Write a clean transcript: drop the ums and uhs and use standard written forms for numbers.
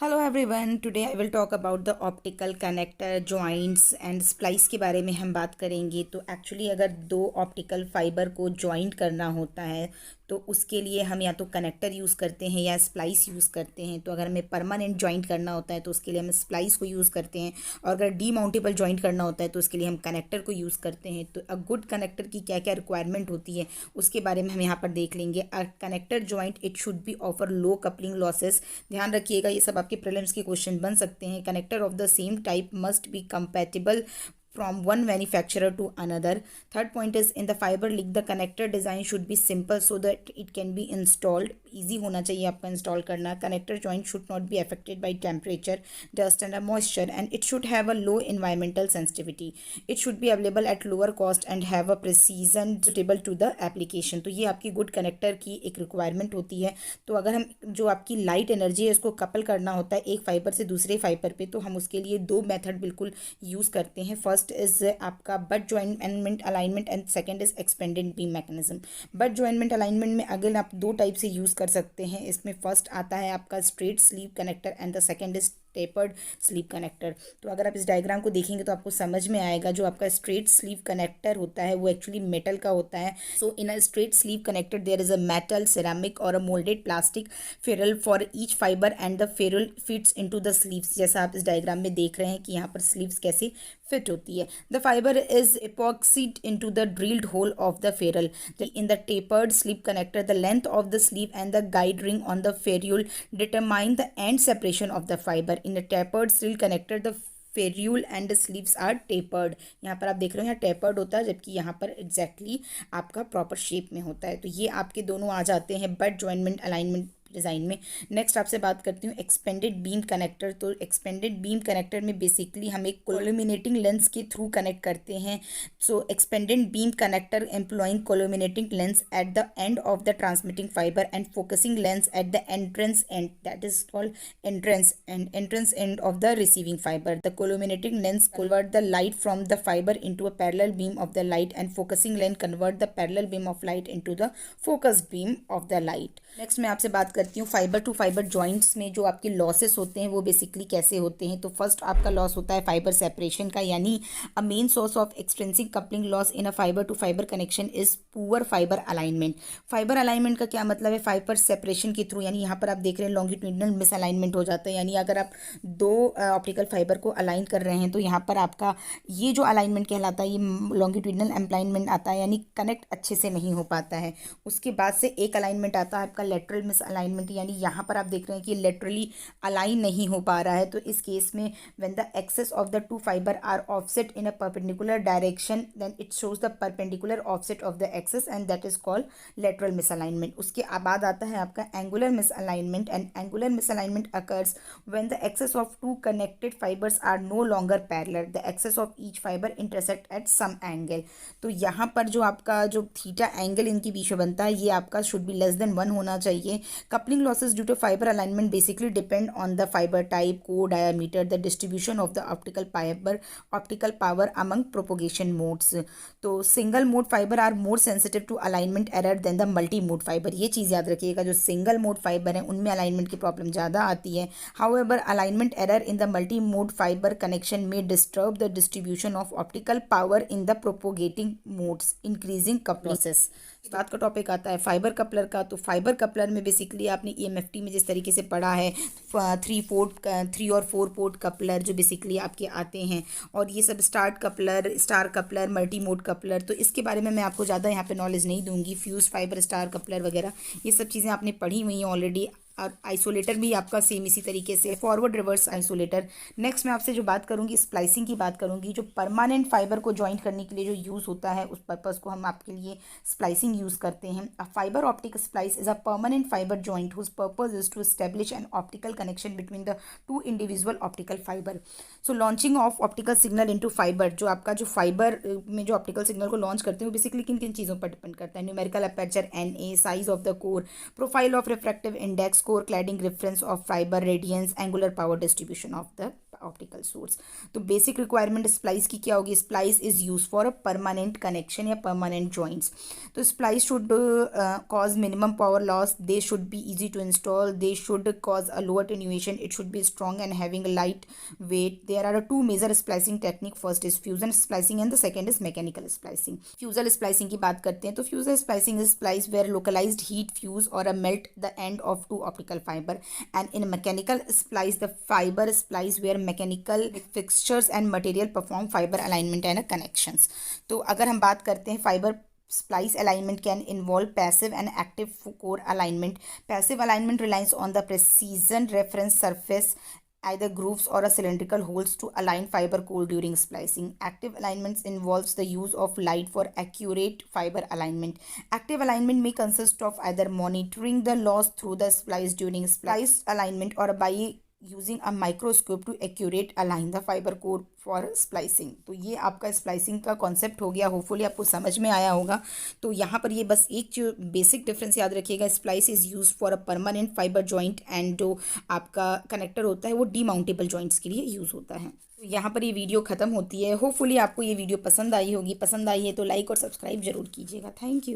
Hello everyone, today I will talk about the optical connector joints and splice के बारे में हम बात करेंगे। तो एक्चुअली अगर दो ऑप्टिकल फाइबर को जॉइंट करना होता है तो उसके लिए हम या तो कनेक्टर यूज़ करते हैं या स्प्लाइस यूज़ करते हैं। तो अगर हमें परमानेंट जॉइंट करना होता है तो उसके लिए हम स्प्लाइस को यूज़ करते हैं, और अगर डीमाउंटेबल जॉइंट करना होता है तो उसके लिए हम कनेक्टर को यूज़ करते हैं। तो अ गुड कनेक्टर की क्या क्या रिक्वायरमेंट होती है उसके बारे में हम यहाँ पर देख लेंगे। A connector joint it should be offer low coupling losses. ध्यान रखिएगा, ये सब आपके प्रीलिम्स के क्वेश्चन बन सकते हैं। Connector of the same type must be compatible from one manufacturer to another. Third point is in the fiber leak the connector design should be simple so that it can be installed. Easy होना चाहिए आपका install करना। connector joint should not be affected by temperature, dust and moisture, and it should have a low environmental sensitivity. It should be available at lower cost and have a precision suitable to the application. तो ये आपकी good connector की एक requirement होती है। तो अगर हम जो आपकी लाइट एनर्जी है उसको कपल करना होता है एक फाइबर से दूसरे फाइबर पे, तो हम उसके लिए दो मेथड बिल्कुल यूज़ करते हैं। फर्स्ट इज आपका butt jointment alignment and second is expanded beam mechanism. Butt jointment alignment में अगेन आप दो टाइप से यूज़ कर सकते हैं। इसमें फर्स्ट आता है आपका straight sleeve connector and the second is tapered sleeve connector. तो अगर आप इस डायग्राम को देखेंगे तो आपको समझ में आएगा, जो आपका स्ट्रेट स्लीव कनेक्टर होता है वो एक्चुअली मेटल का होता है। So in a straight sleeve connector there is a metal, ceramic और a moulded plastic ferrule for each fibre and the ferrule fits into the sleeves. जैसा आप इस डायग्राम में देख रहे हैं कि यहाँ पर स्लीव्स कैसे फिट होती है। The fibre is epoxied into the drilled hole of the ferrule. In the tapered sleeve connector, the length of the sleeve and the guide ring on the ferrule determine the end separation of the fiber. In the tapered sleeve connector, the ferrule and sleeves are tapered. यहाँ पर आप देख रहे हो यहाँ tapered होता है, जबकि यहाँ पर एग्जैक्टली आपका प्रॉपर शेप में होता है। तो ये आपके दोनों आ जाते हैं बट जॉइंटमेंट अलाइनमेंट डिज़ाइन में। नेक्स्ट आपसे बात करती हूँ एक्सपेंडेड बीम कनेक्टर। तो एक्सपेंडेड बीम कनेक्टर में बेसिकली हम एक कोल्यूमिनेटिंग लेंस के थ्रू कनेक्ट करते हैं। So expanded beam connector employing collimating lens at the end of the transmitting fibre and focusing lens at the entrance end, that is called entrance end of the receiving fiber. The colluminating lens convert the light from the fiber into a parallel beam of the light and focusing lens convert the parallel beam of light into the focused beam of the light. Next मैं आपसे बात करती हूँ fibre to fibre joints में जो आपके losses होते हैं वो बेसिकली कैसे होते हैं। तो फर्स्ट आपका लॉस होता है फाइबर सेपरेशन का, यानी a main source of extrinsic coupling loss in a fibre to fibre connection is poor fibre alignment. Fibre alignment का क्या मतलब है? फाइबर सेपरेशन के थ्रू, यानी यहाँ पर आप देख रहे हैं लॉन्गिट्यूडिनल मिस अलाइनमेंट हो जाता है। यानी अगर आप दो ऑप्टिकल फाइबर को अलाइन कर रहे हैं तो यहाँ पर आपका ये जो अलाइनमेंट कहलाता है ये लॉन्गिट्यूडिनल अलाइनमेंट आता है, यानी कनेक्ट अच्छे से नहीं हो पाता है। उसके बाद से एक अलाइनमेंट आता है आपका लेटरल मिस अलाइनमेंट, यानी यहाँ पर आप देख रहे हैं कि लेटरली अलाइन नहीं हो पा रहा है। तो इस केस में when the axes of the two fibre are offset in a perpendicular direction then it shows the perpendicular offset of the axes and that is called lateral misalignment. उसके बाद आता है आपका angular misalignment and angular misalignment occurs when the axes of two connected fibres are no longer parallel, the axes of each fibre intersect at some angle. तो यहाँ पर जो आपका जो थीटा एंगल इनके बीच में बनता है ये आपका शुड बी लेस देन 1 होना चाहिए। Coupling losses due to fibre alignment basically depend on the fibre type, core diameter, the distribution of the optical power among propagation modes. तो single mode fibre are more sensitive to alignment error than the multi mode fibre. ये चीज़ याद रखिएगा, जो single mode fibre है उनमें alignment की problem ज़्यादा आती है। However alignment error in the multi mode fibre connection में disturb the distribution of optical power in the propagating modes increasing coupling losses. बाद का टॉपिक आता है फाइबर कपलर का। तो फाइबर कपलर में बेसिकली आपने ईएमएफटी में जिस तरीके से पढ़ा है 3 और 4 पोर्ट कपलर जो बेसिकली आपके आते हैं, और ये सब star coupler, multi mode coupler. तो इसके बारे में मैं आपको ज़्यादा यहाँ पे नॉलेज नहीं दूंगी। फ्यूज फाइबर, स्टार कपलर वगैरह ये सब चीज़ें आपने पढ़ी हुई हैं ऑलरेडी। और आइसोलेटर भी आपका सेम इसी तरीके से, फॉरवर्ड रिवर्स आइसोलेटर। नेक्स्ट मैं आपसे जो बात करूंगी स्प्लाइसिंग की बात करूंगी। जो परमानेंट फाइबर को ज्वाइंट करने के लिए जो यूज़ होता है उस पर्पज़ को हम आपके लिए स्प्लाइसिंग यूज़ करते हैं। A fibre optic splice is a permanent fibre joint whose purpose is to establish an optical connection between the two individual optical fibre. So launching of optical signal into fibre, जो आपका जो fibre में जो optical signal को launch करते हैं वो basically किन किन चीज़ों पर डिपेंड करता है? Numerical aperture NA, size of the core, profile of refractive index, core cladding reference of fibre, radiance, angular power distribution of the optical source. तो बेसिक रिक्वायरमेंट स्प्लाइस की क्या होगी? Splice is use for a permanent connection या permanent joints. तो splice should cause minimum power loss, they should be easy to install, they should cause a lower attenuation, it should be strong and having light weight. There are two major splicing technique. First is fusion splicing and the second is mechanical splicing. Fusion splicing की बात करते हैं तो fusion splicing is splice where localized heat fuse or a melt the end of two optical fiber, and in mechanical splice the fiber splice where mechanical fixtures and material perform fiber alignment and connections. तो अगर हम बात करते हैं fiber splice alignment can involve passive and active core alignment. Passive alignment relies on the precision reference surface, either grooves or a cylindrical holes to align fiber core during splicing. Active alignments involves the use of light for accurate fiber alignment. Active alignment may consist of either monitoring the loss through the splice during splice alignment or by using a microscope to accurate align the fiber core for splicing. तो ये आपका splicing का concept हो गया, hopefully आपको समझ में आया होगा। तो यहाँ पर ये बस एक जो बेसिक डिफरेंस याद रखिएगा, splice is use for a permanent fibre joint and जो आपका कनेक्टर होता है वो डीमाउंटेबल जॉइंट्स के लिए यूज़ होता है। तो यहाँ पर ये वीडियो ख़त्म होती है। होपफुली आपको ये वीडियो पसंद आई होगी। पसंद आई है तो लाइक और सब्सक्राइब जरूर कीजिएगा। Thank you.